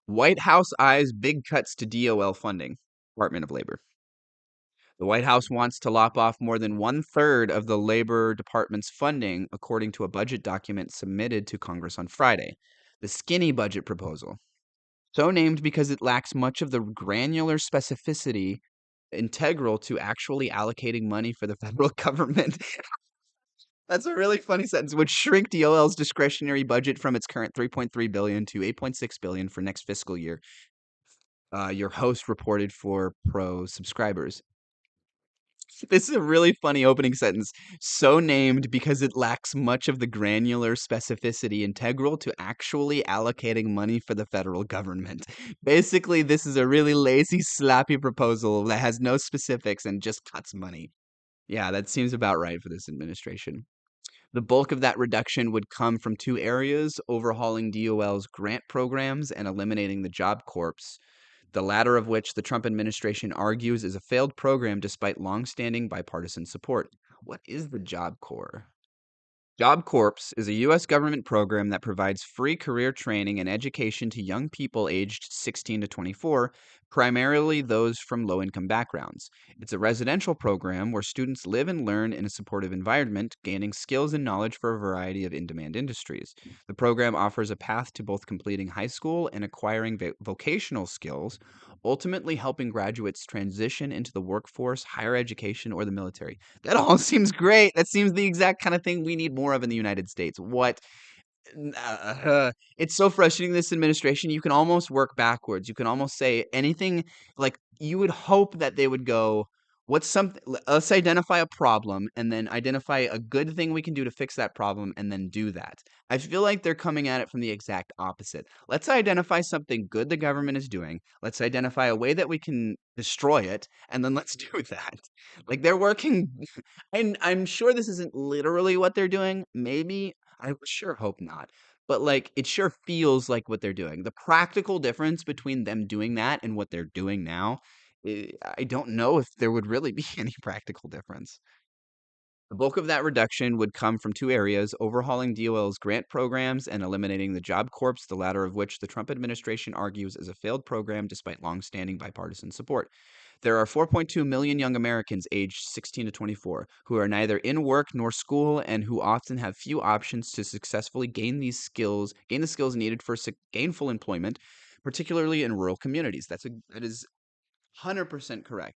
White House eyes big cuts to DOL funding, Department of Labor. The White House wants to lop off more than one-third of the Labor Department's funding, according to a budget document submitted to Congress on Friday. The skinny budget proposal, so named because it lacks much of the granular specificity integral to actually allocating money for the federal government. That's a really funny sentence. Would shrink DOL's discretionary budget from its current 3.3 billion to 8.6 billion for next fiscal year. Your host reported for pro subscribers. This is a really funny opening sentence. So named because it lacks much of the granular specificity integral to actually allocating money for the federal government. Basically, this is a really lazy, slappy proposal that has no specifics and just cuts money. Yeah, that seems about right for this administration. The bulk of that reduction would come from two areas: overhauling DOL's grant programs and eliminating the Job Corps, the latter of which the Trump administration argues is a failed program despite longstanding bipartisan support. What is the Job Corps? Job Corps is a U.S. government program that provides free career training and education to young people aged 16 to 24, primarily those from low income backgrounds. It's a residential program where students live and learn in a supportive environment, gaining skills and knowledge for a variety of in demand industries. The program offers a path to both completing high school and acquiring vocational skills, ultimately helping graduates transition into the workforce, higher education, or the military. That all seems great. That seems the exact kind of thing we need more of in the United States. What? It's so frustrating, this administration. You can almost work backwards. You can almost say anything, like, you would hope that they would go, what's something, let's identify a problem and then identify a good thing we can do to fix that problem and then do that. I feel like they're coming at it from the exact opposite. Let's identify something good the government is doing. Let's identify a way that we can destroy it, and then let's do that. Like, they're working, and I'm sure this isn't literally what they're doing. Maybe, I sure hope not. But, like, it sure feels like what they're doing. The practical difference between them doing that and what they're doing now, I don't know if there would really be any practical difference. The bulk of that reduction would come from two areas: overhauling DOL's grant programs and eliminating the Job Corps, the latter of which the Trump administration argues is a failed program despite longstanding bipartisan support. There are 4.2 million young Americans aged 16 to 24 who are neither in work nor school and who often have few options to successfully gain the skills needed for gainful employment, particularly in rural communities. That is 100% correct.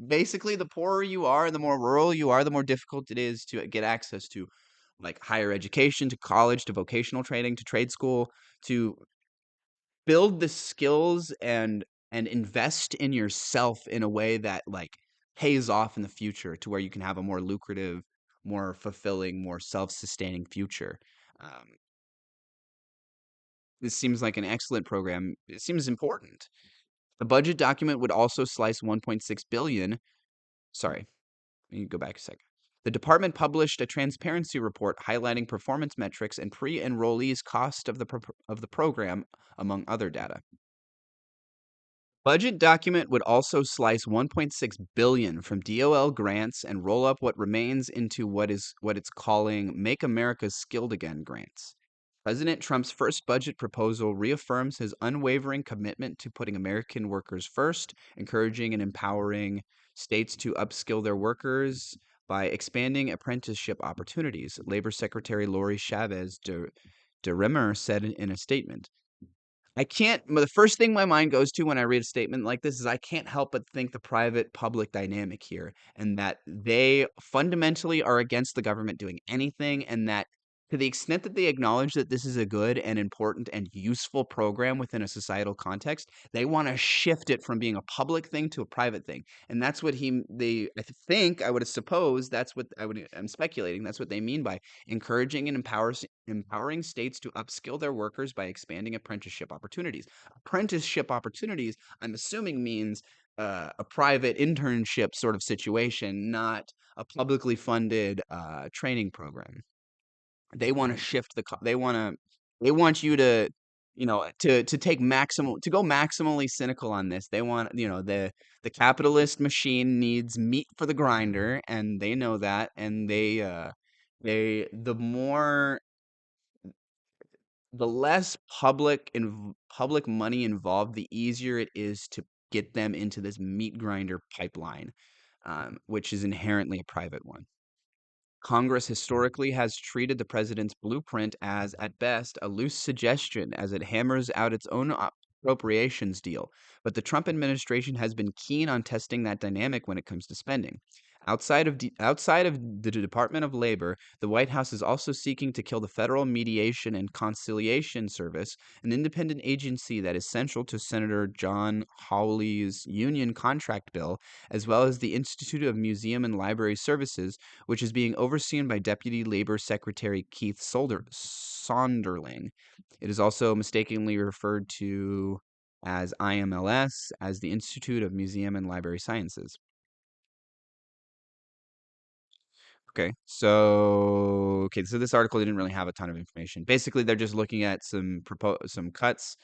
Basically, the poorer you are, the more rural you are, the more difficult it is to get access to, like, higher education, to college, to vocational training, to trade school, to build the skills and invest in yourself in a way that, like, pays off in the future, to where you can have a more lucrative, more fulfilling, more self-sustaining future. Um, this seems like an excellent program. It seems important. The budget document would also slice 1.6 billion. Sorry, let me go back a second. The department published a transparency report highlighting performance metrics and pre-enrollees' cost of the program, among other data. Budget document would also slice 1.6 billion from DOL grants and roll up what remains into what it's calling Make America Skilled Again grants. President Trump's first budget proposal reaffirms his unwavering commitment to putting American workers first, encouraging and empowering states to upskill their workers by expanding apprenticeship opportunities, Labor Secretary Lori Chavez de Rimmer said in a statement. I can't the first thing my mind goes to when I read a statement like this is I can't help but think the private-public dynamic here, and that they fundamentally are against the government doing anything, and that to the extent that they acknowledge that this is a good and important and useful program within a societal context, they wanna shift it from being a public thing to a private thing, and that's what I would suppose that's what I'm speculating, that's what they mean by encouraging and empowering states to upskill their workers by expanding apprenticeship opportunities. Apprenticeship opportunities, I'm assuming, means a private internship sort of situation, not a publicly funded training program. They want to shift they want you to, to take maximal to go maximally cynical on this. They want, the capitalist machine needs meat for the grinder, and they know that, and the more The less public money involved, the easier it is to get them into this meat grinder pipeline, which is inherently a private one. Congress historically has treated the president's blueprint as, at best, a loose suggestion as it hammers out its own appropriations deal. But the Trump administration has been keen on testing that dynamic when it comes to spending. Outside of the Department of Labor, the White House is also seeking to kill the Federal Mediation and Conciliation Service, an independent agency that is central to Senator John Hawley's union contract bill, as well as the Institute of Museum and Library Services, which is being overseen by Deputy Labor Secretary Keith Sonderling. It is also mistakenly referred to as IMLS, as the Institute of Museum and Library Sciences. Okay, so this article didn't really have a ton of information. Basically, they're just looking at some cuts,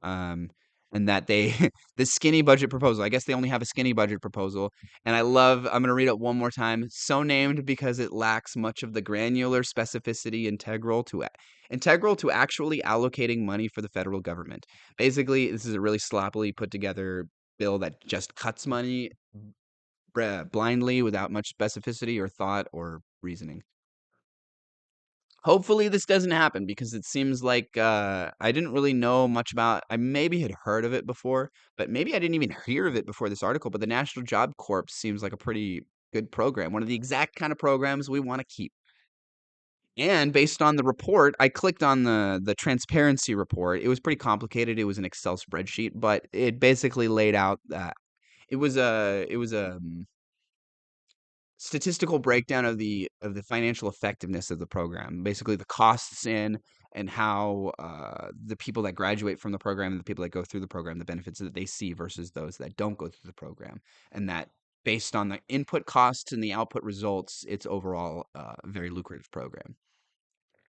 um, and that they the skinny budget proposal. I guess they only have a skinny budget proposal, and I'm gonna read it one more time. So named because it lacks much of the granular specificity integral to actually allocating money for the federal government. Basically, this is a really sloppily put together bill that just cuts money blindly without much specificity or thought or reasoning. Hopefully this doesn't happen because it seems like I didn't really know much about. I maybe had heard of it before, but maybe I didn't even hear of it before this article. But the National Job Corps seems like a pretty good program, one of the exact kind of programs we want to keep. And based on the report, I clicked on the transparency report. It was pretty complicated. It was an Excel spreadsheet, but it basically laid out that it was a statistical breakdown of the financial effectiveness of the program, basically the costs in and how the people that graduate from the program and the people that go through the program, the benefits that they see versus those that don't go through the program, and that based on the input costs and the output results, it's overall a very lucrative program.